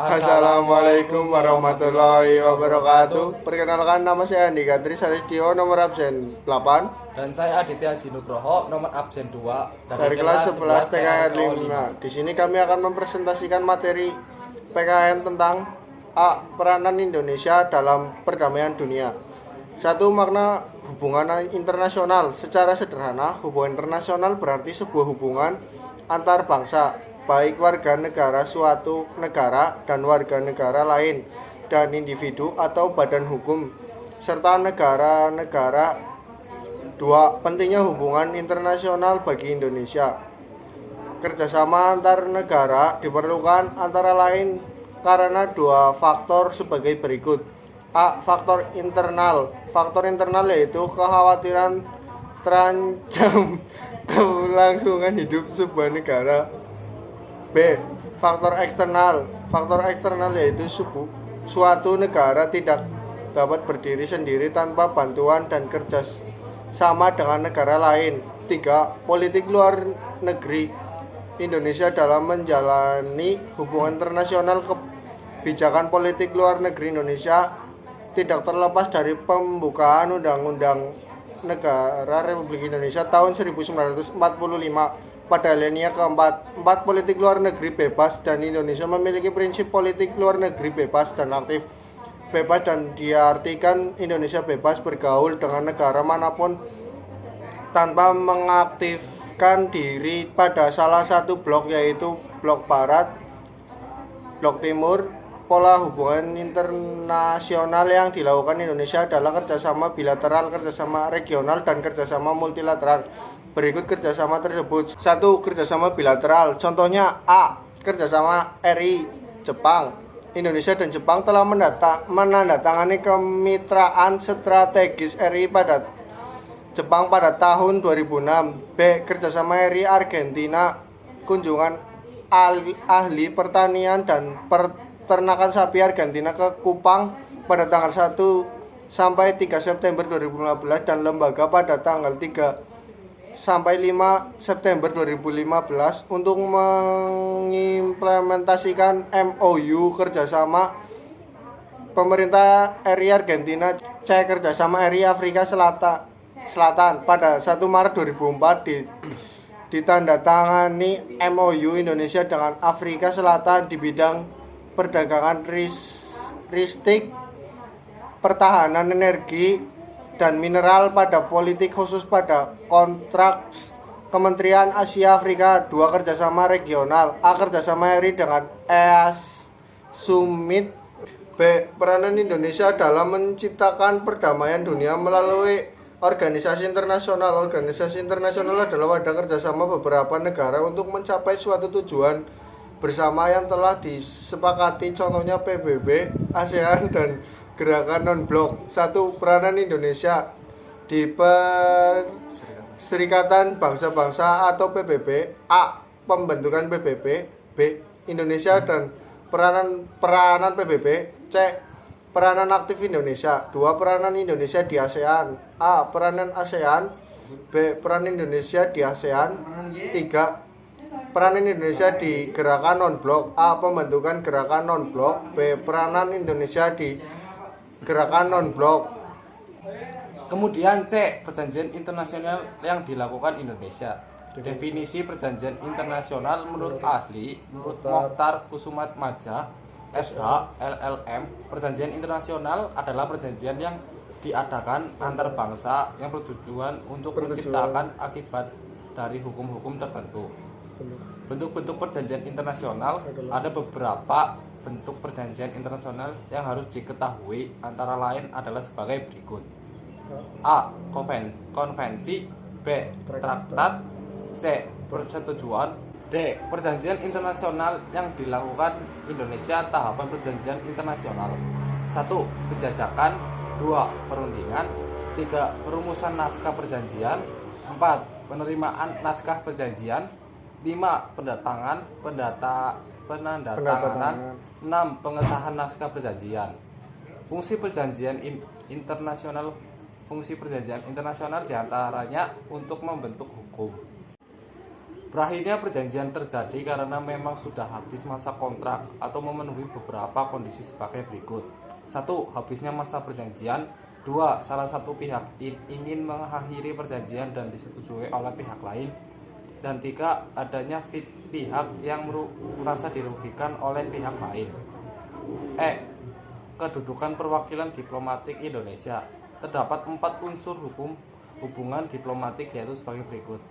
Assalamualaikum warahmatullahi wabarakatuh. Perkenalkan, nama saya Andi Gadri Salistio, nomor absen 8. Dan saya Aditya Sinugroho, nomor absen 2 dari kelas 11 PKN 5. Di sini kami akan mempresentasikan materi PKN tentang peranan Indonesia dalam perdamaian dunia. 1. Makna hubungan internasional. Secara sederhana, hubungan internasional berarti sebuah hubungan antar bangsa, baik warga negara suatu negara dan warga negara lain, dan individu atau badan hukum, serta negara-negara. 2. Pentingnya hubungan internasional bagi Indonesia. Kerjasama antar negara diperlukan antara lain karena 2 faktor sebagai berikut. Faktor internal. Faktor internal yaitu kekhawatiran terancam kelangsungan hidup sebuah negara. B. Faktor eksternal. Faktor eksternal yaitu suatu negara tidak dapat berdiri sendiri tanpa bantuan dan kerja sama dengan negara lain. 3. Politik luar negeri Indonesia dalam menjalani hubungan internasional. Kebijakan politik luar negeri Indonesia tidak terlepas dari pembukaan Undang-Undang Negara Republik Indonesia tahun 1945 pada alinea keempat. 4. Politik luar negeri bebas, dan Indonesia memiliki prinsip politik luar negeri bebas dan aktif. Bebas dan diartikan Indonesia bebas bergaul dengan negara manapun tanpa mengaktifkan diri pada salah satu blok, yaitu blok barat, blok timur. Pola hubungan internasional yang dilakukan Indonesia adalah kerjasama bilateral, kerjasama regional, dan kerjasama multilateral. Berikut kerjasama tersebut. 1. Kerjasama bilateral. Contohnya kerjasama RI, Jepang. Indonesia dan Jepang telah menandatangani kemitraan strategis RI pada Jepang pada tahun 2006. B. Kerjasama RI Argentina. Kunjungan ahli pertanian dan peternakan sapi Argentina ke Kupang pada tanggal 1 sampai 3 September 2015 dan lembaga pada tanggal 3 sampai 5 September 2015 untuk mengimplementasikan MOU kerjasama pemerintah RI Argentina. C. Kerjasama RI Afrika Selatan pada 1 Maret 2004 ditandatangani MOU Indonesia dengan Afrika Selatan di bidang perdagangan, ristik, pertahanan, energi, dan mineral pada politik khusus pada kontrak Kementerian Asia Afrika. 2. Kerjasama regional. Kerjasama RI dengan EAS Summit. B. Peranan Indonesia dalam menciptakan perdamaian dunia melalui organisasi internasional. Organisasi internasional adalah wadah kerjasama beberapa negara untuk mencapai suatu tujuan bersama yang telah disepakati, contohnya PBB, ASEAN, dan gerakan non-blok. 1. Peranan Indonesia di Perserikatan Bangsa-Bangsa atau PBB. Pembentukan PBB. B. Indonesia dan peranan PBB. C. Peranan aktif Indonesia. 2. Peranan Indonesia di ASEAN. Peranan ASEAN. B. Peranan Indonesia di ASEAN. 3. Peranan Indonesia di gerakan non-blok. Pembentukan gerakan non-blok. B. Peranan Indonesia di gerakan non-blok. Kemudian C. Perjanjian internasional yang dilakukan Indonesia. Definisi perjanjian internasional menurut Mokhtar Kusumatmaja, SH, LLM. Perjanjian internasional adalah perjanjian yang diadakan antar bangsa yang bertujuan untuk menciptakan akibat dari hukum-hukum tertentu. Bentuk-bentuk perjanjian internasional. Ada beberapa bentuk perjanjian internasional yang harus diketahui, antara lain adalah sebagai berikut. Konvensi. B. Traktat. C. Persetujuan. D. Perjanjian internasional yang dilakukan Indonesia. Tahapan perjanjian internasional. 1. Penjajakan. 2. Perundingan. 3. Perumusan naskah perjanjian. 4. Penerimaan naskah perjanjian. 5. Penandatanganan. 6. Pengesahan naskah perjanjian. Fungsi perjanjian internasional. Fungsi perjanjian internasional diantaranya untuk membentuk hukum. Berakhirnya perjanjian terjadi karena memang sudah habis masa kontrak atau memenuhi beberapa kondisi sebagai berikut. 1. Habisnya masa perjanjian. 2. Salah satu pihak ingin mengakhiri perjanjian dan disetujui oleh pihak lain. Dan 3. Adanya pihak yang merasa dirugikan oleh pihak lain. Kedudukan perwakilan diplomatik Indonesia. Terdapat 4 unsur hubungan diplomatik, yaitu sebagai berikut.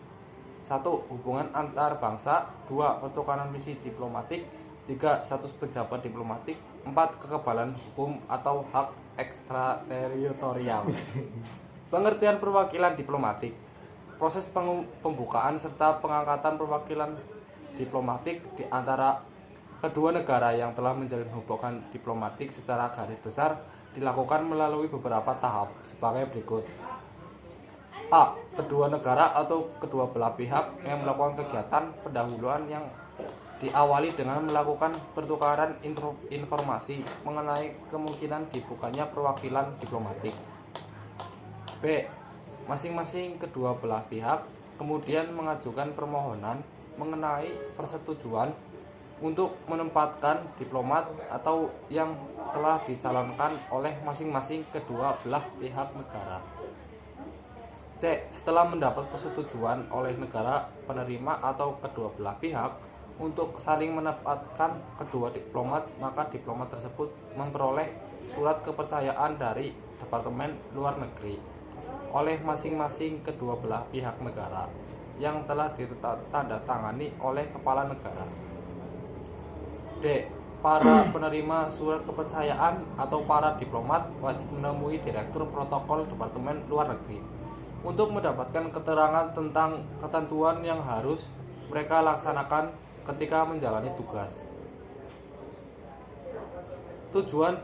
1. Hubungan antar bangsa. 2. Pertukaran misi diplomatik. 3. Status pejabat diplomatik. 4. Kekebalan hukum atau hak ekstrateritorial. Pengertian perwakilan diplomatik. Proses pembukaan serta pengangkatan perwakilan diplomatik di antara kedua negara yang telah menjalin hubungan diplomatik secara garis besar dilakukan melalui beberapa tahap sebagai berikut. A. Kedua negara atau kedua belah pihak yang melakukan kegiatan pendahuluan yang diawali dengan melakukan pertukaran informasi mengenai kemungkinan dibukanya perwakilan diplomatik. B. Masing-masing kedua belah pihak kemudian mengajukan permohonan mengenai persetujuan untuk menempatkan diplomat atau yang telah dicalonkan oleh masing-masing kedua belah pihak negara. C. Setelah mendapat persetujuan oleh negara penerima atau kedua belah pihak untuk saling menempatkan kedua diplomat, maka diplomat tersebut memperoleh surat kepercayaan dari Departemen Luar Negeri oleh masing-masing kedua belah pihak negara yang telah ditandatangani oleh kepala negara. D. Para penerima surat kepercayaan atau para diplomat wajib menemui Direktur Protokol Departemen Luar Negeri untuk mendapatkan keterangan tentang ketentuan yang harus mereka laksanakan ketika menjalani tugas. Tujuan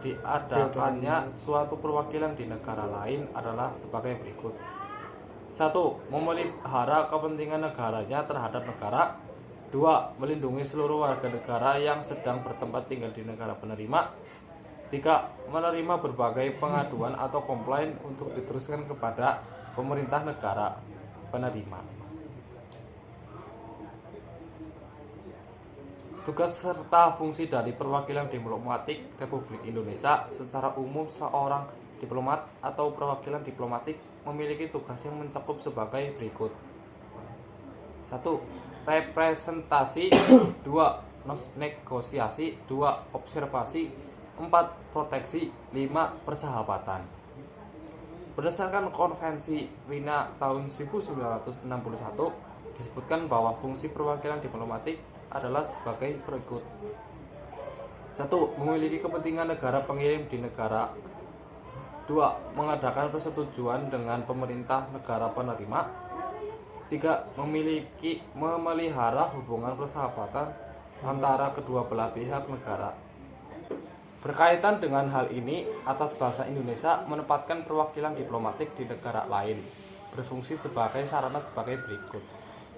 diadakannya suatu perwakilan di negara lain adalah sebagai berikut. 1. Memelihara kepentingan negaranya terhadap negara. 2. Melindungi seluruh warga negara yang sedang bertempat tinggal di negara penerima. 3. Menerima berbagai pengaduan atau komplain untuk diteruskan kepada pemerintah negara penerima. Tugas serta fungsi dari perwakilan diplomatik Republik Indonesia. Secara umum, seorang diplomat atau perwakilan diplomatik memiliki tugas yang mencakup sebagai berikut. 1. Representasi. 2. Negosiasi. 2. Observasi. 4. Proteksi. 5. Persahabatan. Berdasarkan Konvensi Wina tahun 1961 disebutkan bahwa fungsi perwakilan diplomatik adalah sebagai berikut. 1. Memiliki kepentingan negara pengirim di negara. 2. Mengadakan persetujuan dengan pemerintah negara penerima. 3. Memelihara hubungan persahabatan antara kedua belah pihak negara. Berkaitan dengan hal ini, Atas Bahasa Indonesia menempatkan perwakilan diplomatik di negara lain berfungsi sebagai sarana sebagai berikut.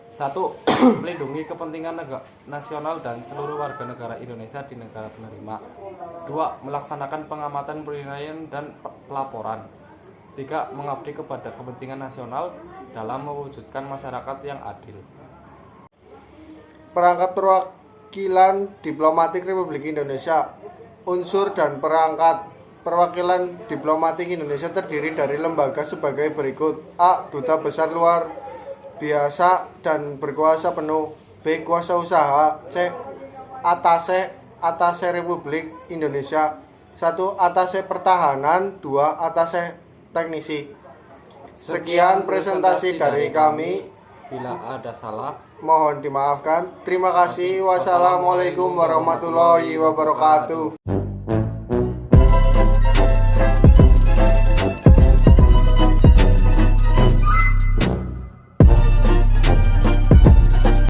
1. Melindungi kepentingan nasional dan seluruh warga negara Indonesia di negara penerima. 2. Melaksanakan pengamatan penilaian dan pelaporan. 3. Mengabdi kepada kepentingan nasional dalam mewujudkan masyarakat yang adil. Perangkat perwakilan diplomatik Republik Indonesia. Unsur dan perangkat perwakilan diplomatik Indonesia terdiri dari lembaga sebagai berikut. A. Duta Besar Luar Biasa dan berkuasa penuh. B. Kuasa usaha. C. Atase Republik Indonesia. 1. Atase pertahanan. 2. Atase teknisi. Sekian presentasi dari kami. Bila ada salah, mohon dimaafkan. Terima kasih. Wassalamualaikum warahmatullahi wabarakatuh.